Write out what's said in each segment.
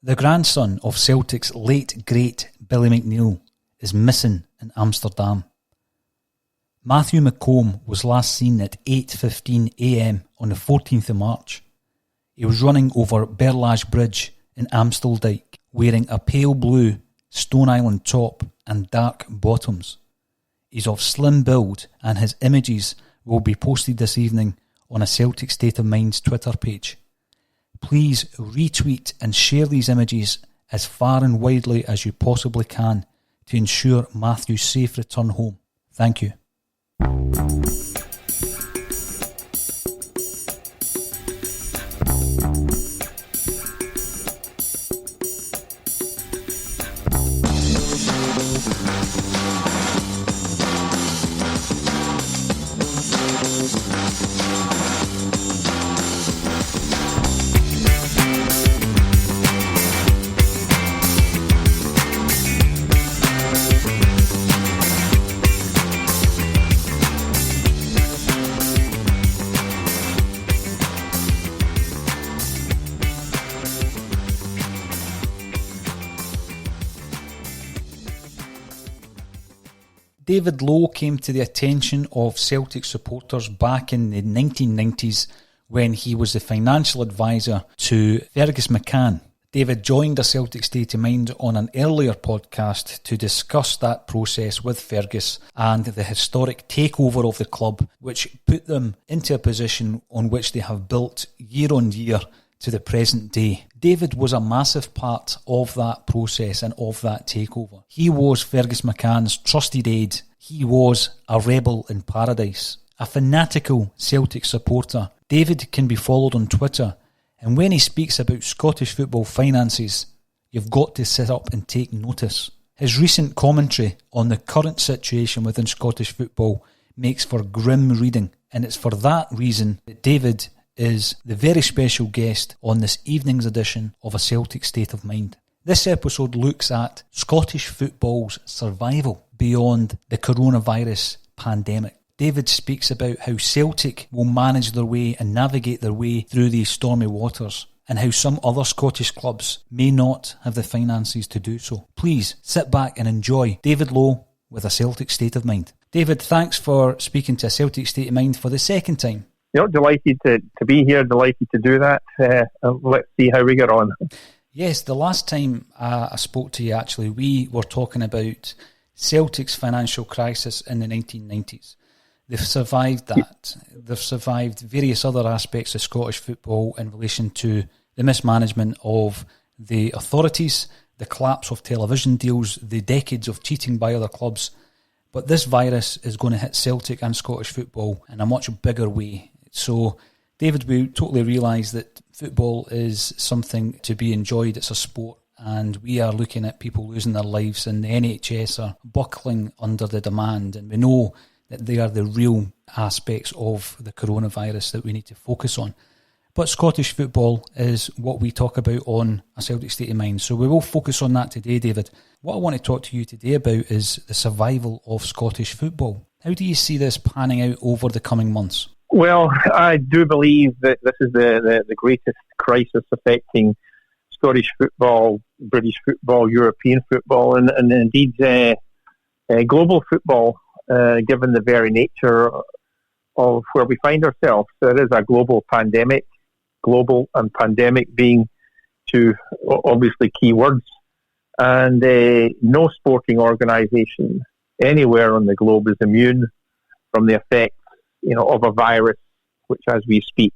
The grandson of Celtic's late great Billy McNeill is missing in Amsterdam. Matthew McComb was last seen at 8:15 a.m. on the 14th of March. He was running over Berlage Bridge in Amsteldyke, wearing a pale blue Stone Island top and dark bottoms. He's of slim build, and his images will be posted this evening on a Celtic State of Mind's Twitter page. Please retweet and share these images as far and widely as you possibly can to ensure Matthew's safe return home. Thank you. David Lowe came to the attention of Celtic supporters back in the 1990s when he was the financial advisor to Fergus McCann. David joined a Celtic State of Mind on an earlier podcast to discuss that process with Fergus and the historic takeover of the club, which put them into a position on which they have built year on year to the present day. David was a massive part of that process and of that takeover. He was Fergus McCann's trusted aide. He was a rebel in paradise, a fanatical Celtic supporter. David can be followed on Twitter, and when he speaks about Scottish football finances, you've got to sit up and take notice. His recent commentary on the current situation within Scottish football makes for grim reading, and it's for that reason that David is the very special guest on this evening's edition of A Celtic State of Mind. This episode looks at Scottish football's survival beyond the coronavirus pandemic. David speaks about how Celtic will manage their way and navigate their way through these stormy waters, and how some other Scottish clubs may not have the finances to do so. Please sit back and enjoy David Lowe with A Celtic State of Mind. David, thanks for speaking to A Celtic State of Mind for the second time. Delighted to be here, delighted to do that. Let's see how we get on. Yes, the last time I spoke to you, actually, we were talking about Celtic's financial crisis in the 1990s. They've survived that. They've survived various other aspects of Scottish football in relation to the mismanagement of the authorities, the collapse of television deals, the decades of cheating by other clubs. But this virus is going to hit Celtic and Scottish football in a much bigger way. So, David, we totally realise that football is something to be enjoyed. It's a sport, and we are looking at people losing their lives, and the NHS are buckling under the demand, and we know that they are the real aspects of the coronavirus that we need to focus on. But Scottish football is what we talk about on A Celtic State of Mind, so we will focus on that today, David. What I want to talk to you today about is the survival of Scottish football. How do you see this panning out over the coming months? Well, I do believe that this is the greatest crisis affecting Scottish football, British football, European football, and indeed global football, given the very nature of where we find ourselves. There is a global pandemic, global and pandemic being two obviously key words, and no sporting organisation anywhere on the globe is immune from the effects of a virus which, as we speak,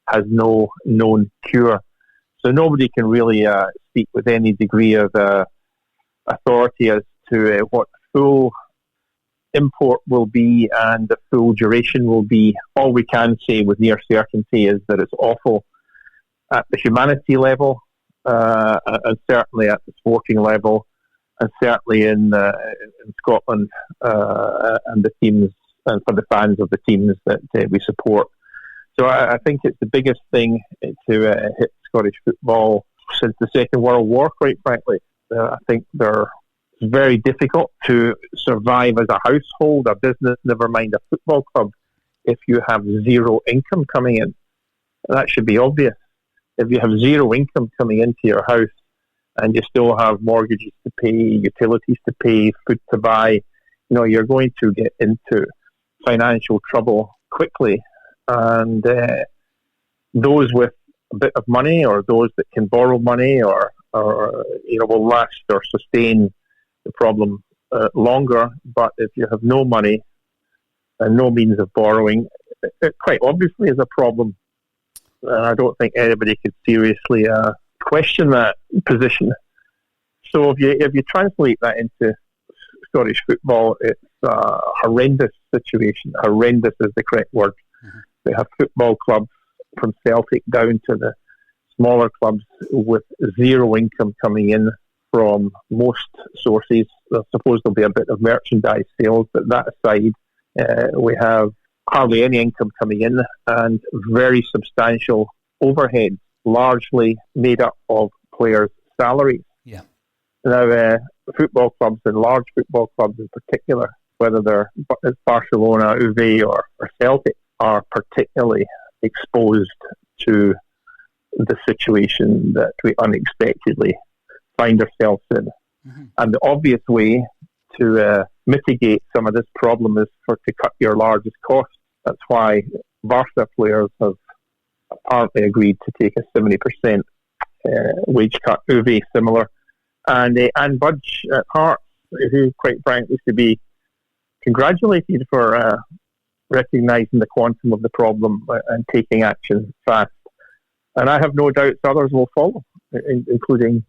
has no known cure. So nobody can really speak with any degree of authority as to what full import will be and the full duration will be. All we can say with near certainty is that it's awful at the humanity level, and certainly at the sporting level, and certainly in Scotland and the teams, and for the fans of the teams that we support. So I think it's the biggest thing to hit Scottish football since the Second World War, quite frankly. I think it's very difficult to survive as a household, a business, never mind a football club, if you have zero income coming in. That should be obvious. If you have zero income coming into your house, and you still have mortgages to pay, utilities to pay, food to buy, you're going to get into financial trouble quickly. And those with a bit of money, or those that can borrow money, or will last or sustain the problem longer. But if you have no money and no means of borrowing, it quite obviously is a problem. And I don't think anybody could seriously question that position. So if you translate that into Scottish football, it's a horrendous situation. Horrendous is the correct word. Mm-hmm. We have football clubs from Celtic down to the smaller clubs with zero income coming in from most sources. I suppose there'll be a bit of merchandise sales, but that aside, we have hardly any income coming in and very substantial overheads, largely made up of players' salaries. Yeah. Now, football clubs, and large football clubs in particular, whether they're Barcelona, Uwe or Celtic, are particularly exposed to the situation that we unexpectedly find ourselves in. Mm-hmm. And the obvious way to mitigate some of this problem is to cut your largest cost. That's why Barca players have apparently agreed to take a 70% wage cut. Uwe similar, and Budge at Hearts, who quite frankly is to be congratulated for recognising the quantum of the problem and taking action fast. And I have no doubts others will follow, including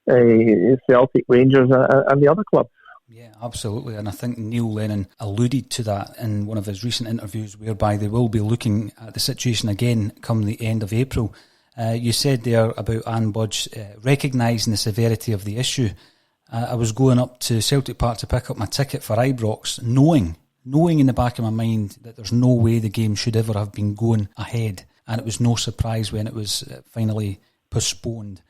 Celtic, Rangers and the other clubs. Yeah, absolutely. And I think Neil Lennon alluded to that in one of his recent interviews, whereby they will be looking at the situation again come the end of April. You said there about Anne Budge recognising the severity of the issue. I was going up to Celtic Park to pick up my ticket for Ibrox, knowing in the back of my mind that there's no way the game should ever have been going ahead. And it was no surprise when it was finally postponed.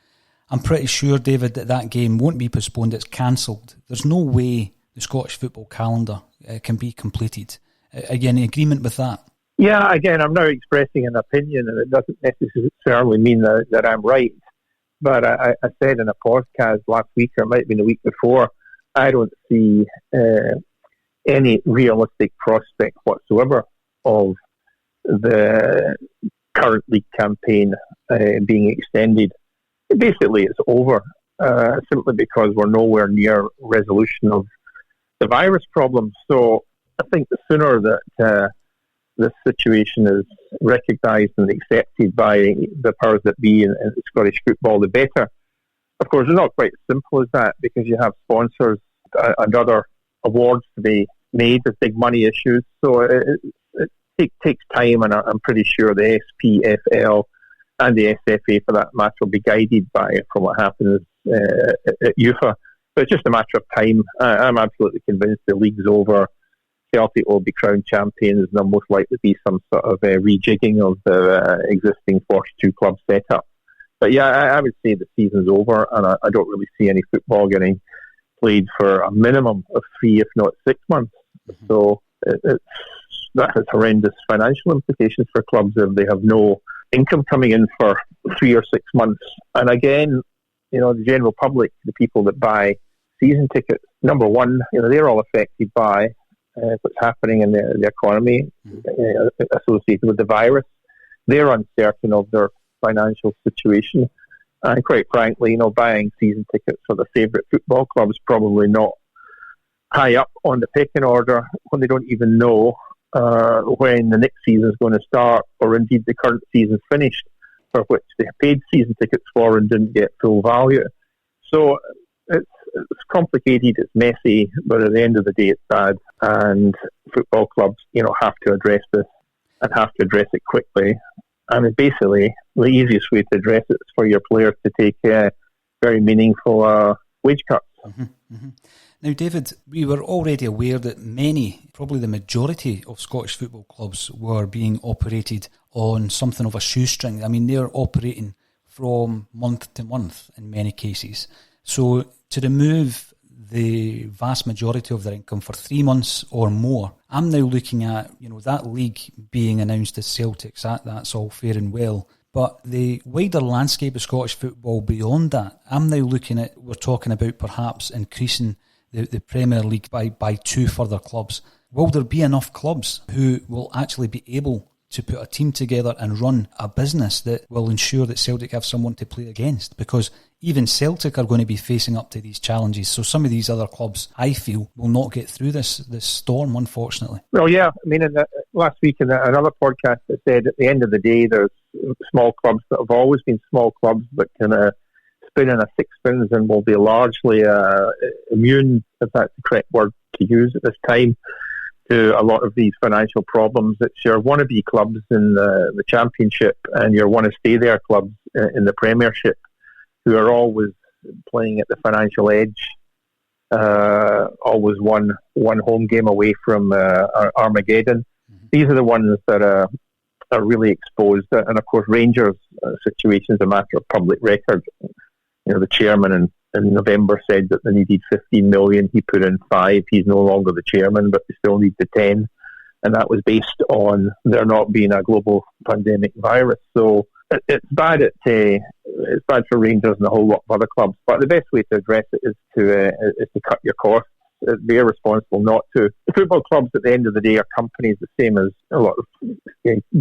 I'm pretty sure, David, that game won't be postponed. It's cancelled. There's no way the Scottish football calendar can be completed. Are you in agreement with that? Yeah, again, I'm now expressing an opinion, and it doesn't necessarily mean that I'm right. But I said in a podcast last week, or it might have been the week before, I don't see any realistic prospect whatsoever of the current league campaign being extended. Basically, it's over, simply because we're nowhere near resolution of the virus problem. So I think the sooner that this situation is recognised and accepted by the powers that be in Scottish football, the better. Of course, it's not quite as simple as that, because you have sponsors and other awards to be made with big money issues. So it takes time, and I'm pretty sure the SPFL and the SFA, for that matter, will be guided from what happens at UEFA. But it's just a matter of time. I'm absolutely convinced the league's over. Celtic will be crowned champions, and there'll most likely be some sort of rejigging of the existing 42 club setup. But yeah, I would say the season's over, and I don't really see any football getting played for a minimum of 3, if not 6 months. Mm-hmm. So that has horrendous financial implications for clubs if they have no income coming in for 3 or 6 months. And again, the general public, the people that buy season tickets, number one, they're all affected by what's happening in the economy associated with the virus. They're uncertain of their financial situation. And quite frankly, buying season tickets for their favourite football club is probably not high up on the pecking order when they don't even know when the next season is going to start, or indeed the current season finished, for which they paid season tickets for and didn't get full value. So it's complicated, it's messy, but at the end of the day it's bad, and football clubs have to address this, and have to address it quickly. And basically the easiest way to address it is for your players to take very meaningful wage cuts. Mm-hmm, mm-hmm. Now, David, we were already aware that many, probably the majority of Scottish football clubs were being operated on something of a shoestring. I mean, they're operating from month to month in many cases. So to remove the vast majority of their income for 3 months or more, I'm now looking at, that league being announced as Celtic's, that's all fair and well. But the wider landscape of Scottish football beyond that, I'm now looking at, we're talking about perhaps increasing the Premier League by 2 further clubs. Will there be enough clubs who will actually be able to put a team together and run a business that will ensure that Celtic have someone to play against? Because even Celtic are going to be facing up to these challenges. So some of these other clubs, I feel, will not get through this storm, unfortunately. Well, yeah. I mean, last week in another podcast, I said at the end of the day, there's small clubs that have always been small clubs, but can spin in a sixpence and will be largely immune, if that's the correct word to use at this time, to a lot of these financial problems. It's your wannabe clubs in the Championship and your want-to-stay-there clubs in the Premiership who are always playing at the financial edge, always one home game away from Armageddon. Mm-hmm. These are the ones that are really exposed. And, of course, Rangers' situation is a matter of public record. You know, the chairman in November said that they needed 15 million. He put in 5. He's no longer the chairman, but they still need the 10. And that was based on there not being a global pandemic virus. So it's bad. It's bad for Rangers and a whole lot of other clubs. But the best way to address it is to cut your costs. Be irresponsible not to. The football clubs at the end of the day are companies the same as a lot of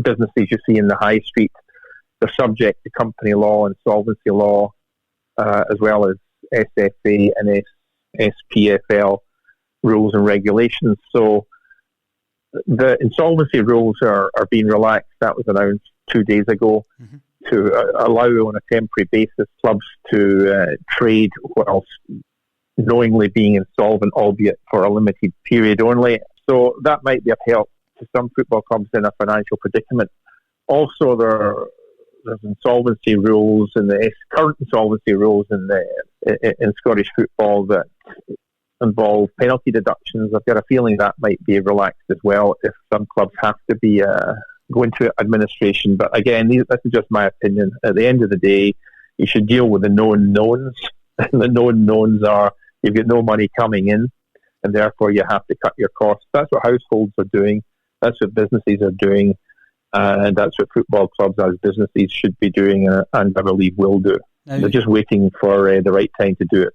businesses you see in the high street. They're subject to company law and insolvency law, as well as SFA and SPFL rules and regulations. So the insolvency rules are being relaxed. That was announced 2 days ago, mm-hmm. to allow on a temporary basis clubs to trade whilst knowingly being insolvent, albeit for a limited period only. So that might be of help to some football clubs in a financial predicament. Also, there's insolvency rules and the current insolvency rules in Scottish football that involve penalty deductions. I've got a feeling that might be relaxed as well if some clubs have to be go into administration. But again, this is just my opinion. At the end of the day, you should deal with the known knowns. And the known knowns are you've got no money coming in, and therefore you have to cut your costs. That's what households are doing. That's what businesses are doing. And that's what football clubs as businesses should be doing, and I believe will do. Now, they're just waiting for the right time to do it.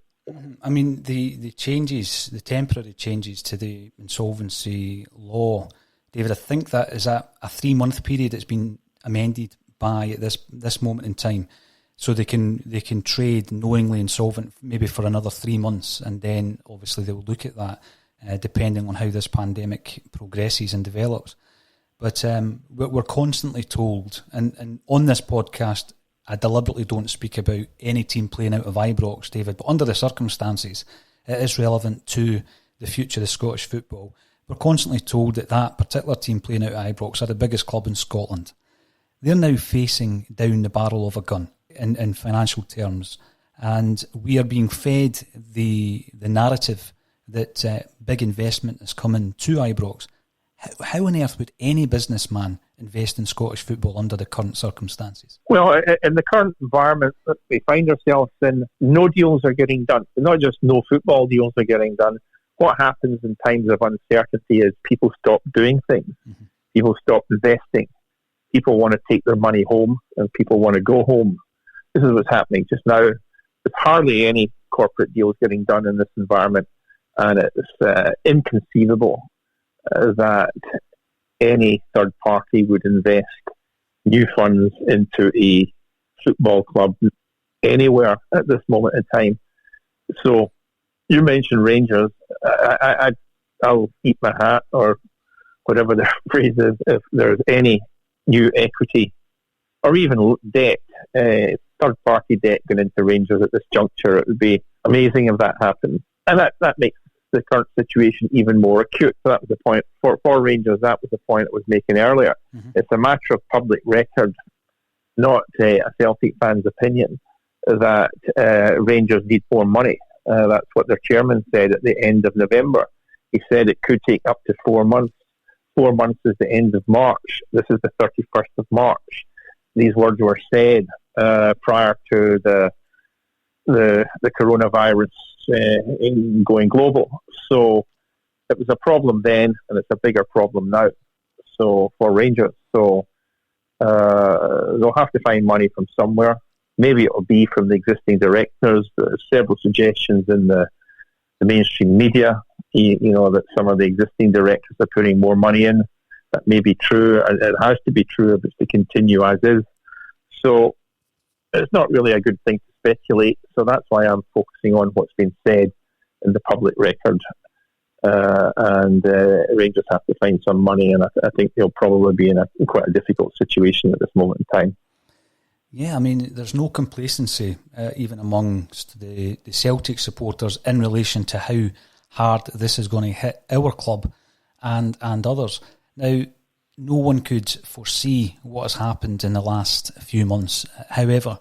I mean, the changes, the temporary changes to the insolvency law, David, I think that is a 3-month period that's been amended by at this moment in time. So they can trade knowingly insolvent maybe for another 3 months, and then obviously they will look at that depending on how this pandemic progresses and develops. But we're constantly told, and on this podcast, I deliberately don't speak about any team playing out of Ibrox, David, but under the circumstances, it is relevant to the future of Scottish football. We're constantly told that particular team playing out of Ibrox are the biggest club in Scotland. They're now facing down the barrel of a gun in financial terms, and we are being fed the narrative that big investment is coming to Ibrox. How on earth would any businessman invest in Scottish football under the current circumstances? Well, in the current environment that we find ourselves in, no deals are getting done. Not just no football deals are getting done. What happens in times of uncertainty is people stop doing things. Mm-hmm. People stop investing. People want to take their money home, and people want to go home. This is what's happening just now. There's hardly any corporate deals getting done in this environment, and it's inconceivable that any third party would invest new funds into a football club anywhere at this moment in time. So you mentioned Rangers. I'll eat my hat, or whatever the phrase is, if there's any new equity or even debt, third party debt going into Rangers at this juncture. It would be amazing if that happened. And that makes the current situation even more acute. So that was the point for Rangers. That was the point I was making earlier. Mm-hmm. It's a matter of public record, not a Celtic fan's opinion, that Rangers need more money. That's what their chairman said at the end of November. He said it could take up to 4 months. 4 months is the end of March. This is the 31st of March. These words were said prior to the coronavirus going global. So it was a problem then, and it's a bigger problem now. So for Rangers, They'll have to find money from somewhere. Maybe it'll be from the existing directors. There's several suggestions in the mainstream media, that some of the existing directors are putting more money in. That may be true. It has to be true if it's to continue as is. So it's not really a good thing to speculate. So that's why I'm focusing on what's been said in the public record. Rangers have to find some money, and I think they'll probably be in quite a difficult situation at this moment in time. Yeah, I mean, there's no complacency even amongst the Celtic supporters in relation to how hard this is going to hit our club and others. Now, no one could foresee what has happened in the last few months. However,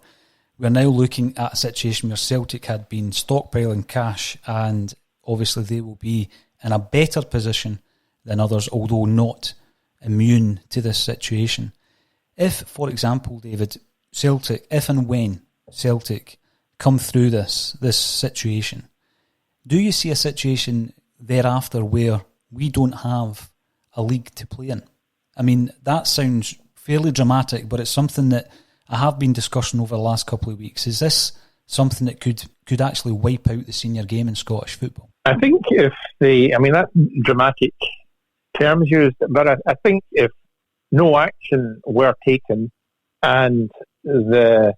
we're now looking at a situation where Celtic had been stockpiling cash, and obviously they will be in a better position than others, although not immune to this situation. If, for example, David, Celtic, if and when Celtic come through this situation, do you see a situation thereafter where we don't have a league to play in? I mean, that sounds fairly dramatic, but it's something that I have been discussing over the last couple of weeks. Is this something that could actually wipe out the senior game in Scottish football? I think that's dramatic terms used, but I think if no action were taken and the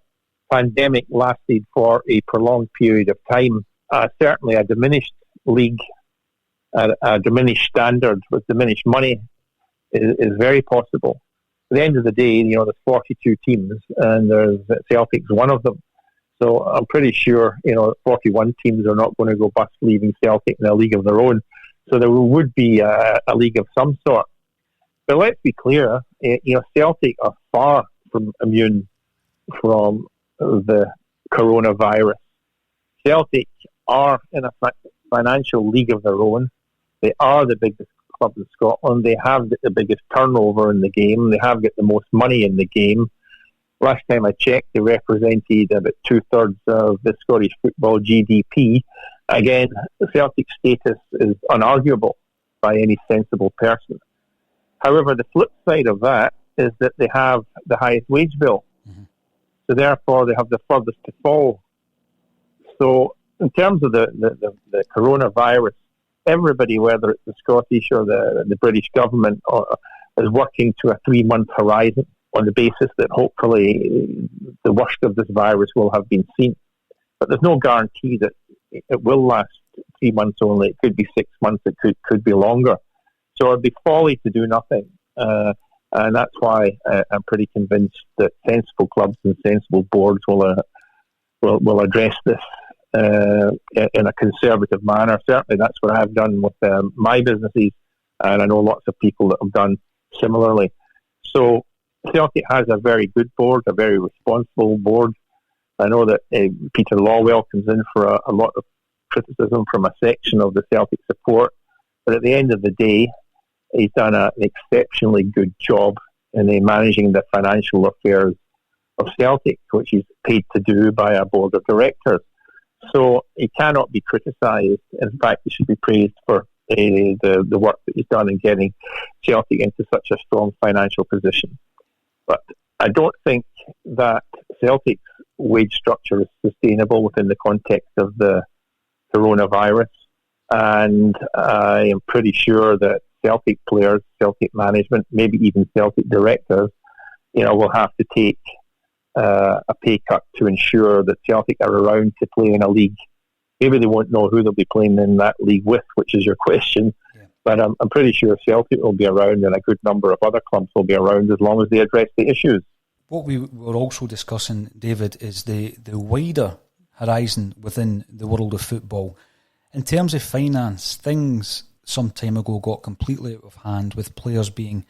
pandemic lasted for a prolonged period of time, certainly a diminished league, a diminished standard with diminished money is very possible. At the end of the day, there's 42 teams and there's Celtic's one of them. So I'm pretty sure, 41 teams are not going to go bust leaving Celtic in a league of their own. So there would be a league of some sort. But let's be clear, Celtic are far from immune from the coronavirus. Celtic are in a financial league of their own. They are the biggest club in Scotland. They have got the biggest turnover in the game. They have got the most money in the game. Last time I checked, they represented about 2/3 of the Scottish football GDP. Again, the Celtic status is unarguable by any sensible person. However, the flip side of that is that they have the highest wage bill. Mm-hmm. So therefore, they have the furthest to fall. So in terms of the coronavirus, everybody, whether it's the Scottish or the British government, is working to a 3-month horizon on the basis that hopefully the worst of this virus will have been seen. But there's no guarantee that it will last 3 months only. It could be 6 months. It could be longer. So it'd be folly to do nothing. And that's why I'm pretty convinced that sensible clubs and sensible boards will address this in a conservative manner. Certainly that's what I've done with my businesses, and I know lots of people that have done similarly. So Celtic has a very good board, a very responsible board. I know that Peter Lawwell comes in for a lot of criticism from a section of the Celtic support, but at the end of the day, he's done an exceptionally good job in managing the financial affairs of Celtic, which he's paid to do by a board of directors. So he cannot be criticised. In fact, he should be praised for the work that he's done in getting Celtic into such a strong financial position. But I don't think that Celtic's wage structure is sustainable within the context of the coronavirus. And I am pretty sure that Celtic players, Celtic management, maybe even Celtic directors, will have to take a pay cut to ensure that Celtic are around to play in a league. Maybe they won't know who they'll be playing in that league with, which is your question. Yeah. But I'm pretty sure Celtic will be around, and a good number of other clubs will be around as long as they address the issues. What we were also discussing, David, is the wider horizon within the world of football. In terms of finance, things some time ago got completely out of hand, with players being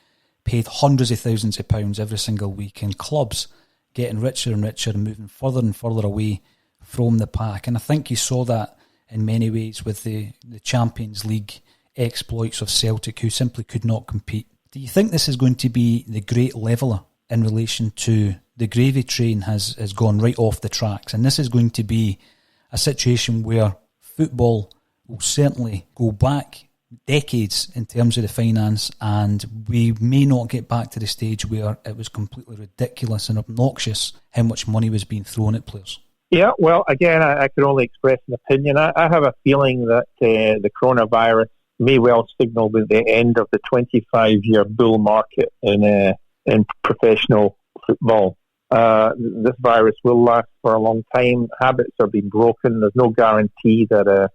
paid hundreds of thousands of pounds every single week, and clubs getting richer and richer and moving further and further away from the pack. And I think you saw that in many ways with the Champions League exploits of Celtic, who simply could not compete. Do you think this is going to be the great leveller in relation to the gravy train has gone right off the tracks, and this is going to be a situation where football will certainly go back decades in terms of the finance, and we may not get back to the stage where it was completely ridiculous and obnoxious how much money was being thrown at players. Yeah, well, again, I can only express an opinion. I have a feeling that the coronavirus may well signal the end of the 25-year bull market in professional football. This virus will last for a long time. Habits are being broken. There's no guarantee that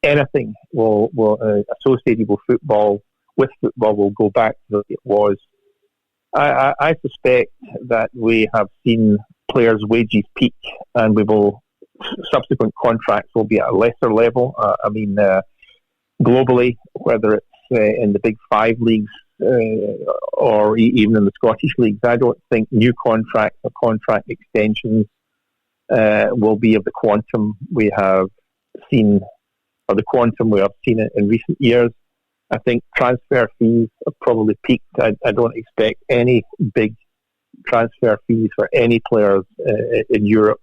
anything associated with football will go back to what it was. I suspect that we have seen players' wages peak, and subsequent contracts will be at a lesser level. Globally, whether it's in the Big Five leagues or even in the Scottish leagues, I don't think new contracts or contract extensions will be of the quantum we have seen, or the quantum we have seen in recent years. I think transfer fees have probably peaked. I don't expect any big transfer fees for any players in Europe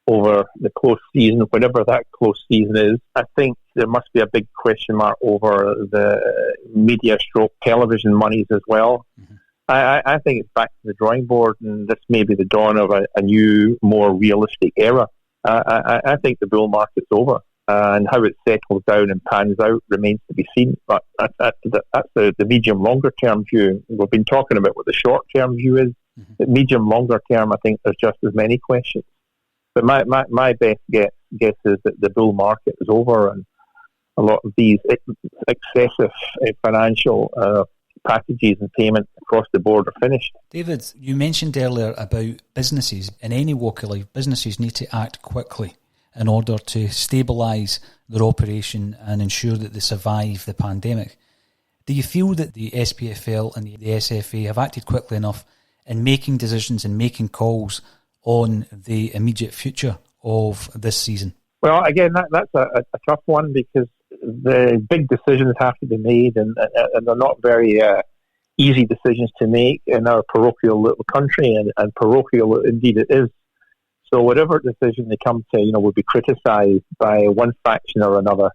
over the close season, whatever that close season is. I think there must be a big question mark over the media stroke television monies as well. Mm-hmm. I think it's back to the drawing board, and this may be the dawn of a new, more realistic era. I think the bull market's over, and how it settles down and pans out remains to be seen. But that's the medium longer term view. We've been talking about what the short term view is. Mm-hmm. The medium longer term, I think there's just as many questions. But my best guess is that the bull market is over, and a lot of these excessive financial packages and payments across the board are finished. David, you mentioned earlier about businesses. In any walk of life, businesses need to act quickly in order to stabilise their operation and ensure that they survive the pandemic. Do you feel that the SPFL and the SFA have acted quickly enough in making decisions and making calls on the immediate future of this season? Well, again, that's a tough one, because the big decisions have to be made, and they're not very easy decisions to make in our parochial little country, and parochial indeed it is. So whatever decision they come to, will be criticised by one faction or another.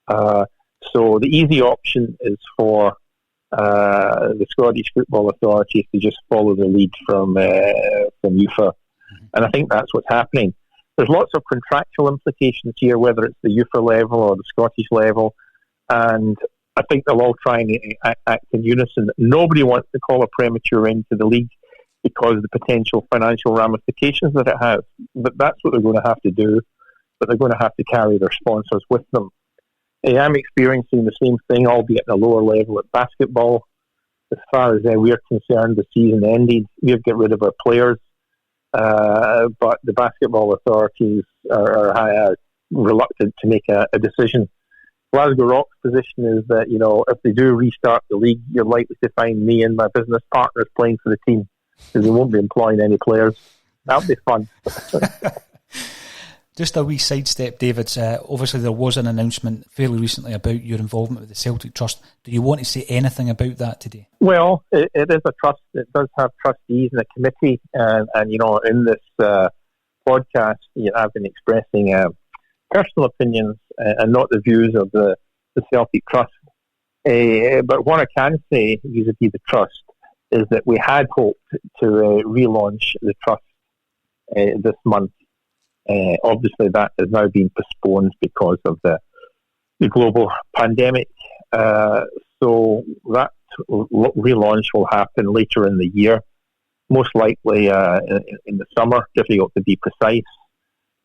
So the easy option is for the Scottish Football Authority to just follow the lead from UEFA. And I think that's what's happening. There's lots of contractual implications here, whether it's the UEFA level or the Scottish level, and I think they'll all try and act in unison. Nobody wants to call a premature end to the league because of the potential financial ramifications that it has. But that's what they're going to have to do, but they're going to have to carry their sponsors with them. I'm experiencing the same thing, albeit at a lower level at basketball. As far as we're concerned, the season ended. We've got rid of our players. But the basketball authorities are reluctant to make a decision. Glasgow Rock's position is that, if they do restart the league, you're likely to find me and my business partners playing for the team, because they won't be employing any players. That'll be fun. Just a wee sidestep, David. Obviously, there was an announcement fairly recently about your involvement with the Celtic Trust. Do you want to say anything about that today? Well, it is a trust. It does have trustees and a committee. And in this podcast, I've been expressing personal opinions and not the views of the Celtic Trust. But what I can say vis-a-vis the trust is that we had hoped to relaunch the trust this month. Obviously, that has now been postponed because of the global pandemic. So that relaunch will happen later in the year, most likely in the summer, difficult to be precise.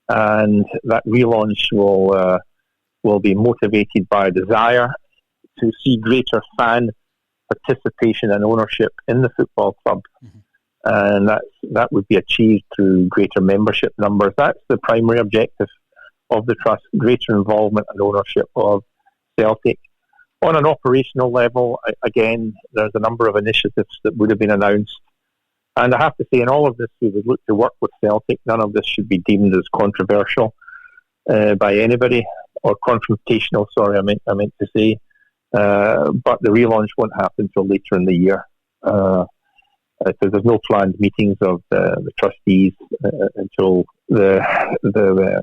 And that relaunch will be motivated by a desire to see greater fan participation and ownership in the football club. Mm-hmm. And that would be achieved through greater membership numbers. That's the primary objective of the trust, greater involvement and ownership of Celtic. On an operational level, again, there's a number of initiatives that would have been announced. And I have to say, in all of this, we would look to work with Celtic. None of this should be deemed as controversial by anybody, or confrontational, sorry, I meant to say. But the relaunch won't happen until later in the year. Because there's no planned meetings of the trustees until the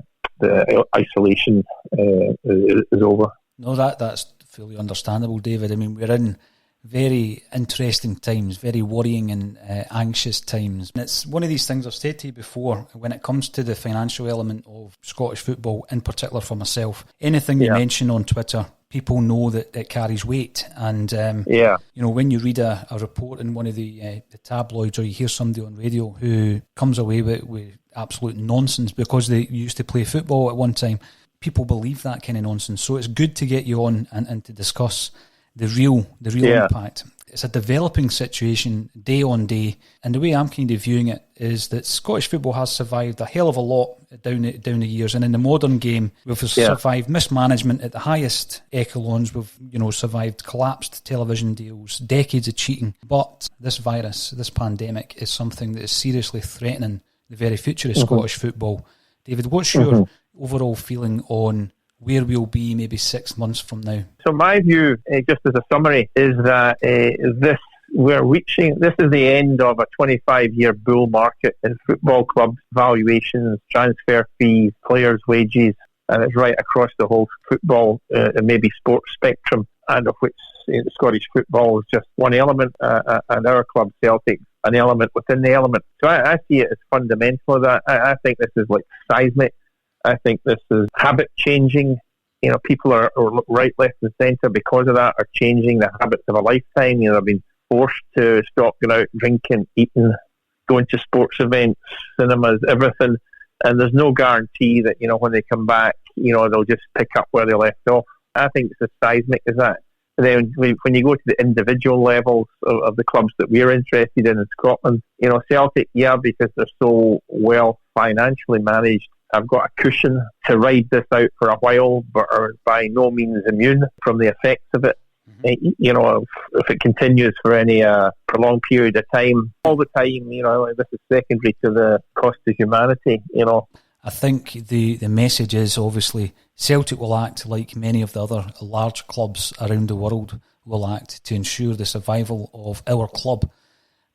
isolation is over. No, that's fully understandable, David. I mean, we're in very interesting times, very worrying and anxious times. And it's one of these things I've said to you before, when it comes to the financial element of Scottish football, in particular for myself, anything you mention on Twitter, people know that it carries weight. And, you know, when you read a report in one of the tabloids, or you hear somebody on radio who comes away with absolute nonsense because they used to play football at one time, people believe that kind of nonsense. So it's good to get you on and to discuss the real impact. It's a developing situation day on day, and the way I'm kind of viewing it is that Scottish football has survived a hell of a lot down the years, and in the modern game we've survived mismanagement at the highest echelons. We've, you know, survived collapsed television deals, decades of cheating, but this virus, this pandemic, is something that is seriously threatening the very future of Scottish football. David, what's your overall feeling on where we'll be maybe 6 months from now? So my view, just as a summary, is that this is the end of a 25-year bull market in football clubs, valuations, transfer fees, players' wages, and it's right across the whole football and maybe sports spectrum, and of which Scottish football is just one element, and our club, Celtic, an element within the element. So I see it as fundamental of that. I think this is like seismic. I think this is habit changing. You know, people are right, left and centre because of that are changing the habits of a lifetime. You know, they've been forced to stop going out, drinking, eating, going to sports events, cinemas, everything. And there's no guarantee that, you know, when they come back, you know, they'll just pick up where they left off. I think it's as seismic as that. And then when you go to the individual levels of the clubs that we're interested in Scotland, you know, Celtic, because they're so well financially managed, I've got a cushion to ride this out for a while, but are by no means immune from the effects of it. You know, if it continues for any prolonged period of time, all the time, you know, this is secondary to the cost to humanity, you know. I think the message is, obviously, Celtic will act like many of the other large clubs around the world will act to ensure the survival of our club.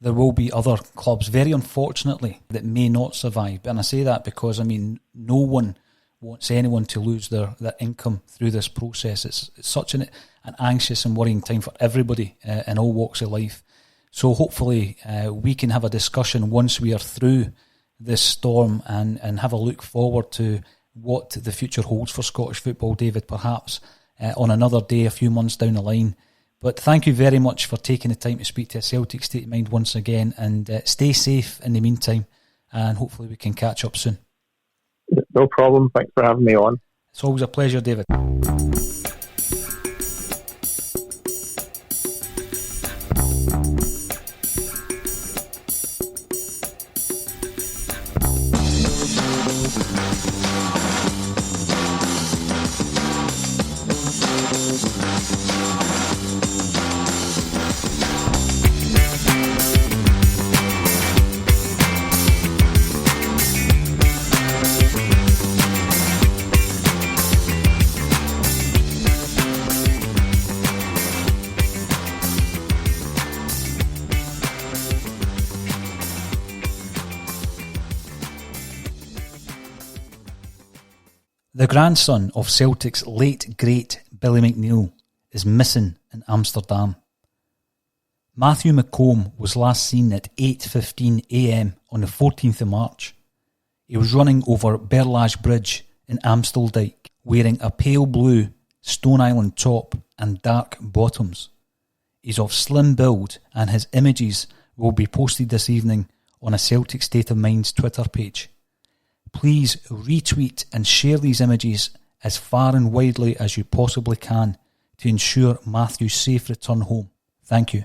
There will be other clubs, very unfortunately, that may not survive. And I say that because, I mean, no one wants anyone to lose their income through this process. It's such an anxious and worrying time for everybody in all walks of life. So hopefully we can have a discussion once we are through this storm and have a look forward to what the future holds for Scottish football, David, perhaps on another day a few months down the line. But thank you very much for taking the time to speak to a Celtic State of Mind once again, and stay safe in the meantime, and hopefully we can catch up soon. No problem. Thanks for having me on. It's always a pleasure, David. The grandson of Celtic's late great Billy McNeill is missing in Amsterdam. Matthew McComb was last seen at 8:15 a.m. on the 14th of March. He was running over Berlage Bridge in Amsteldyke, wearing a pale blue Stone Island top and dark bottoms. He's of slim build, and his images will be posted this evening on a Celtic State of Mind's Twitter page. Please retweet and share these images as far and widely as you possibly can to ensure Matthew's safe return home. Thank you.